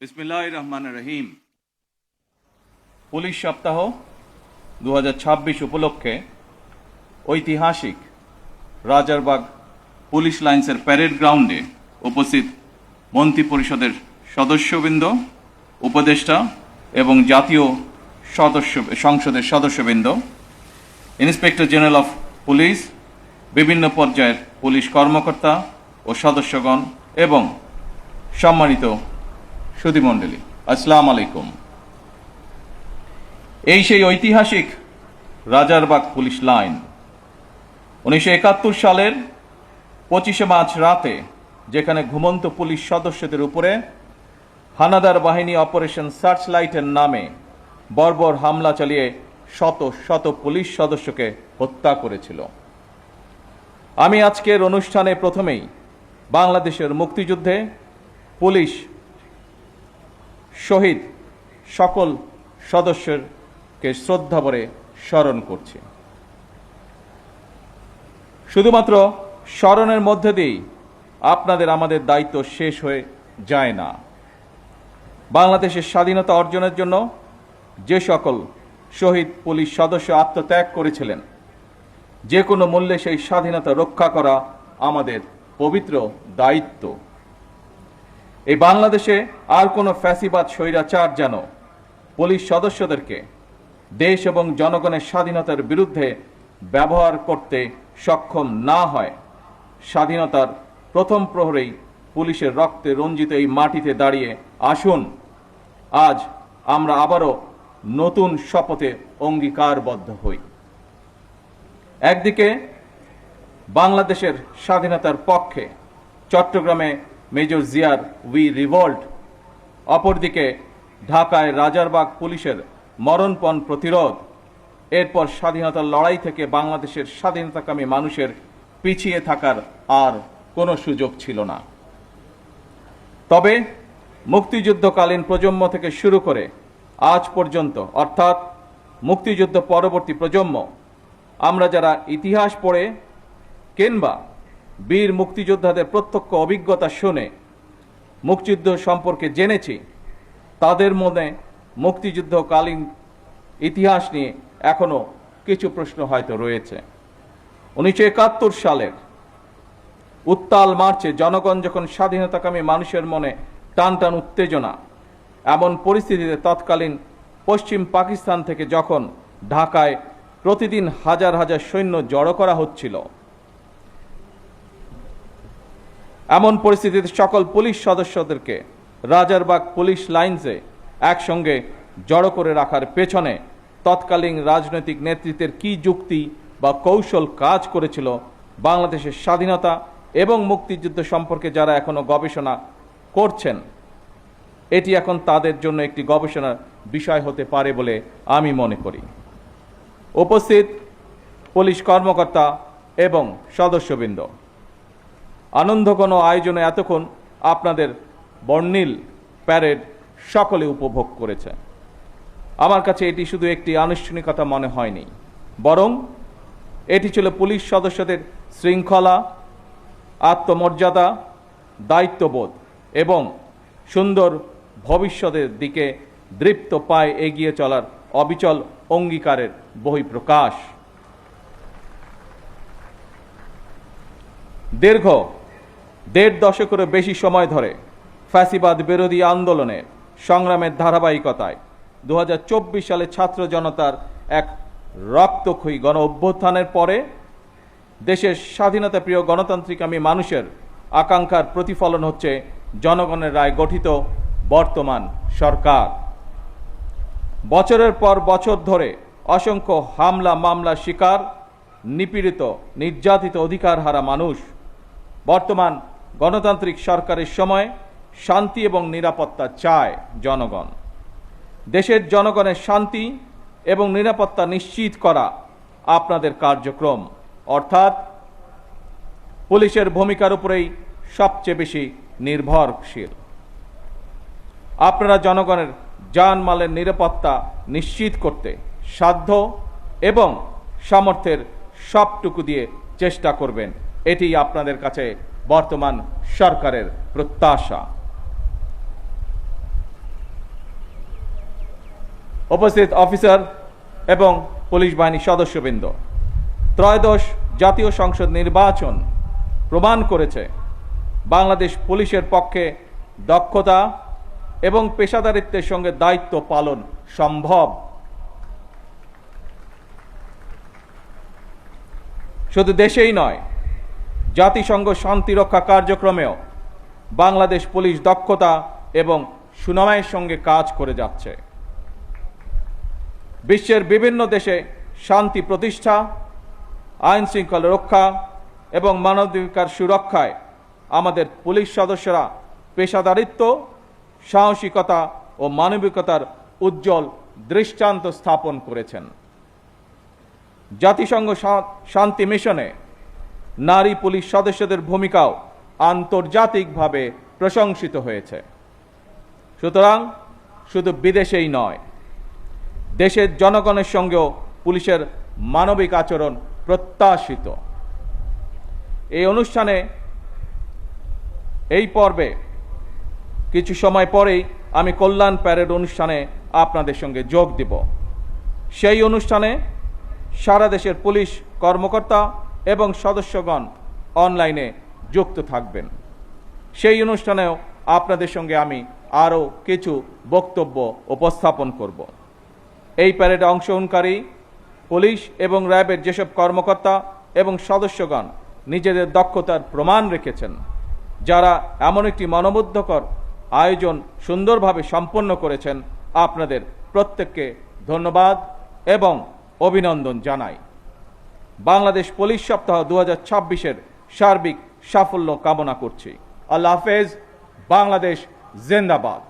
বিসমিল্লাহির রহমানির রহিম। পুলিশ সপ্তাহ 2026 উপলক্ষে ঐতিহাসিক রাজারবাগ পুলিশ লাইন্সের প্যারেড গ্রাউন্ডে উপস্থিত মন্ত্রিপরিষদের সদস্যবৃন্দ, উপদেষ্টা এবং জাতীয় সংসদের সদস্যবৃন্দ, ইন্সপেক্টর জেনারেল অফ পুলিশ, বিভিন্ন পর্যায়ের পুলিশ কর্মকর্তা ও সদস্যগণ এবং সম্মানিত সুধীমণ্ডলী, আসসালামু আলাইকুম। এই সেই ঐতিহাসিক রাজারবাগ পুলিশ লাইন 1971 সালের 25শে মার্চ রাতে, যেখানে ঘুমন্ত পুলিশ সদস্যদের উপরে হানাদার বাহিনী অপারেশন সার্চলাইটের নামে বর্বর হামলা চালিয়ে শত শত পুলিশ সদস্যকে হত্যা করেছিল। আমি আজকের অনুষ্ঠানে প্রথমেই বাংলাদেশের মুক্তিযুদ্ধে পুলিশ শহীদ সকল সদস্যকে শ্রদ্ধা ভরে স্মরণ করছি। শুধুমাত্র স্মরণের মধ্যে দিয়েই আমাদের দায়িত্ব শেষ হয়ে যায় না। বাংলাদেশের স্বাধীনতা অর্জনের জন্য যে সকল শহীদ পুলিশ সদস্য আত্মত্যাগ করেছিলেন, যে কোনো মূল্যে সেই স্বাধীনতা রক্ষা করা আমাদের পবিত্র দায়িত্ব। এই বাংলাদেশে আর কোনো ফ্যাসিবাদ স্বৈরাচার যেন পুলিশ সদস্যদেরকে দেশ এবং জনগণের স্বাধীনতার বিরুদ্ধে ব্যবহার করতে সক্ষম না হয়। স্বাধীনতার প্রথম প্রহরেই পুলিশের রক্তে রঞ্জিত এই মাটিতে দাঁড়িয়ে আসুন আজ আমরা আবারও নতুন শপথে অঙ্গীকারবদ্ধ হই। একদিকে বাংলাদেশের স্বাধীনতার পক্ষে চট্টগ্রামে মেজর জিয়ার উই রিভল্ট, অপরদিকে ঢাকায় রাজারবাগ পুলিশের মরণপণ প্রতিরোধ। এরপর স্বাধীনতার লড়াই থেকে বাংলাদেশের স্বাধীনতাকামী মানুষের পিছিয়ে থাকার আর কোনো সুযোগ ছিল না। তবে মুক্তিযুদ্ধকালীন প্রজন্ম থেকে শুরু করে আজ পর্যন্ত, অর্থাৎ মুক্তিযুদ্ধ পরবর্তী প্রজন্ম, আমরা যারা ইতিহাস পড়ে কিংবা বীর মুক্তিযোদ্ধাদের প্রত্যক্ষ অভিজ্ঞতা শুনে মুক্তিযুদ্ধ সম্পর্কে জেনেছি, তাদের মনে মুক্তিযুদ্ধকালীন ইতিহাস নিয়ে এখনো কিছু প্রশ্ন হয়তো রয়েছে। 1971 সালের উত্তাল মার্চে জনগণ যখন স্বাধীনতাকামী মানুষের মনে টান টান উত্তেজনা, এমন পরিস্থিতিতে তৎকালীন পশ্চিম পাকিস্তান থেকে যখন ঢাকায় প্রতিদিন হাজার হাজার সৈন্য জড়ো করা হচ্ছিল, এমন পরিস্থিতিতে সকল পুলিশ সদস্যদেরকে রাজারবাগ পুলিশ লাইন্সে একসঙ্গে জড়ো করে রাখার পেছনে তৎকালীন রাজনৈতিক নেতৃত্বের কি যুক্তি বা কৌশল কাজ করেছিল, বাংলাদেশের স্বাধীনতা এবং মুক্তিযুদ্ধ সম্পর্কে যারা এখনো গবেষণা করছেন, এটি এখন তাদের জন্য একটি গবেষণার বিষয় হতে পারে বলে আমি মনে করি। উপস্থিত পুলিশ কর্মকর্তা এবং সদস্যবৃন্দ, আনন্দঘন আয়োজনে এতক্ষণ আপনাদের বর্ণিল প্যারেড সকলে উপভোগ করেছে। আমার কাছে এটি শুধু একটি আনুষ্ঠানিকতা মনে হয়নি, বরং এটি ছিল পুলিশ সদস্যদের শৃঙ্খলা, আত্মমর্যাদা, দায়িত্ববোধ এবং সুন্দর ভবিষ্যতের দিকে দৃপ্ত পায়ে এগিয়ে চলার অবিচল অঙ্গীকারের বহিঃপ্রকাশ। দীর্ঘ 1.5 দশকেরও বেশি সময় ধরে ফ্যাসিবাদ বিরোধী আন্দোলনের সংগ্রামের ধারাবাহিকতায় 2024 সালে ছাত্র জনতার এক রক্তক্ষয়ী গণ অভ্যুত্থানের পরে দেশের স্বাধীনতাপ্রিয় গণতান্ত্রিকামী মানুষের আকাঙ্ক্ষার প্রতিফলন হচ্ছে জনগণের রায় গঠিত বর্তমান সরকার। বছরের পর বছর ধরে অসংখ্য হামলা মামলা শিকার, নিপীড়িত, নির্যাতিত অধিকারহারা মানুষ বর্তমান গণতান্ত্রিক সরকারের সময় শান্তি এবং নিরাপত্তা চায় জনগণ। দেশের জনগণের শান্তি এবং নিরাপত্তা নিশ্চিত করা আপনাদের কার্যক্রম, অর্থাৎ পুলিশের ভূমিকার উপরেই সবচেয়ে বেশি নির্ভরশীল। আপনারা জনগণের জানমালের নিরাপত্তা নিশ্চিত করতে সাধ্য এবং সামর্থ্যের সবটুকু দিয়ে চেষ্টা করবেন, এটি আপনাদের কাছে বর্তমান সরকারের প্রত্যাশা। উপস্থিত অফিসার এবং পুলিশ বাহিনীর সদস্যবৃন্দ, ত্রয়োদশ জাতীয় সংসদ নির্বাচন প্রমাণ করেছে বাংলাদেশ পুলিশের পক্ষে দক্ষতা এবং পেশাদারিত্বের সঙ্গে দায়িত্ব পালন সম্ভব। শুধু দেশেই নয়, জাতিসংঘ শান্তিরক্ষা কার্যক্রমেও বাংলাদেশ পুলিশ দক্ষতা এবং সুনামের সঙ্গে কাজ করে যাচ্ছে। বিশ্বের বিভিন্ন দেশে শান্তি প্রতিষ্ঠা, আইন শৃঙ্খলা রক্ষা এবং মানবাধিকার সুরক্ষায় আমাদের পুলিশ সদস্যরা পেশাদারিত্ব, সাহসিকতা ও মানবিকতার উজ্জ্বল দৃষ্টান্ত স্থাপন করেছেন। জাতিসংঘ শান্তি মিশনে নারী পুলিশ সদস্যদের ভূমিকাও আন্তর্জাতিকভাবে প্রশংসিত হয়েছে। সুতরাং শুধু বিদেশেই নয়, দেশের জনগণের সঙ্গেও পুলিশের মানবিক আচরণ প্রত্যাশিত। এই অনুষ্ঠানে, এই পর্বে কিছু সময় পরেই আমি কল্যাণ প্যারেড অনুষ্ঠানে আপনাদের সঙ্গে যোগ দিব। সেই অনুষ্ঠানে সারা দেশের পুলিশ কর্মকর্তা এবং সদস্যগণ অনলাইনে যুক্ত থাকবেন। সেই অনুষ্ঠানেও আপনাদের সঙ্গে আমি আরও কিছু বক্তব্য উপস্থাপন করব। এই প্যারেডে অংশগ্রহণকারী পুলিশ এবং র্যাবের যেসব কর্মকর্তা এবং সদস্যগণ নিজেদের দক্ষতার প্রমাণ রেখেছেন, যারা এমন একটি মনোমুগ্ধকর আয়োজন সুন্দরভাবে সম্পন্ন করেছেন, আপনাদের প্রত্যেককে ধন্যবাদ এবং অভিনন্দন জানাই। বাংলাদেশ পুলিশ সপ্তাহ 2026-এর সার্বিক সাফল্য কামনা করছি। আল্লাহ হাফেজ। বাংলাদেশ জিন্দাবাদ।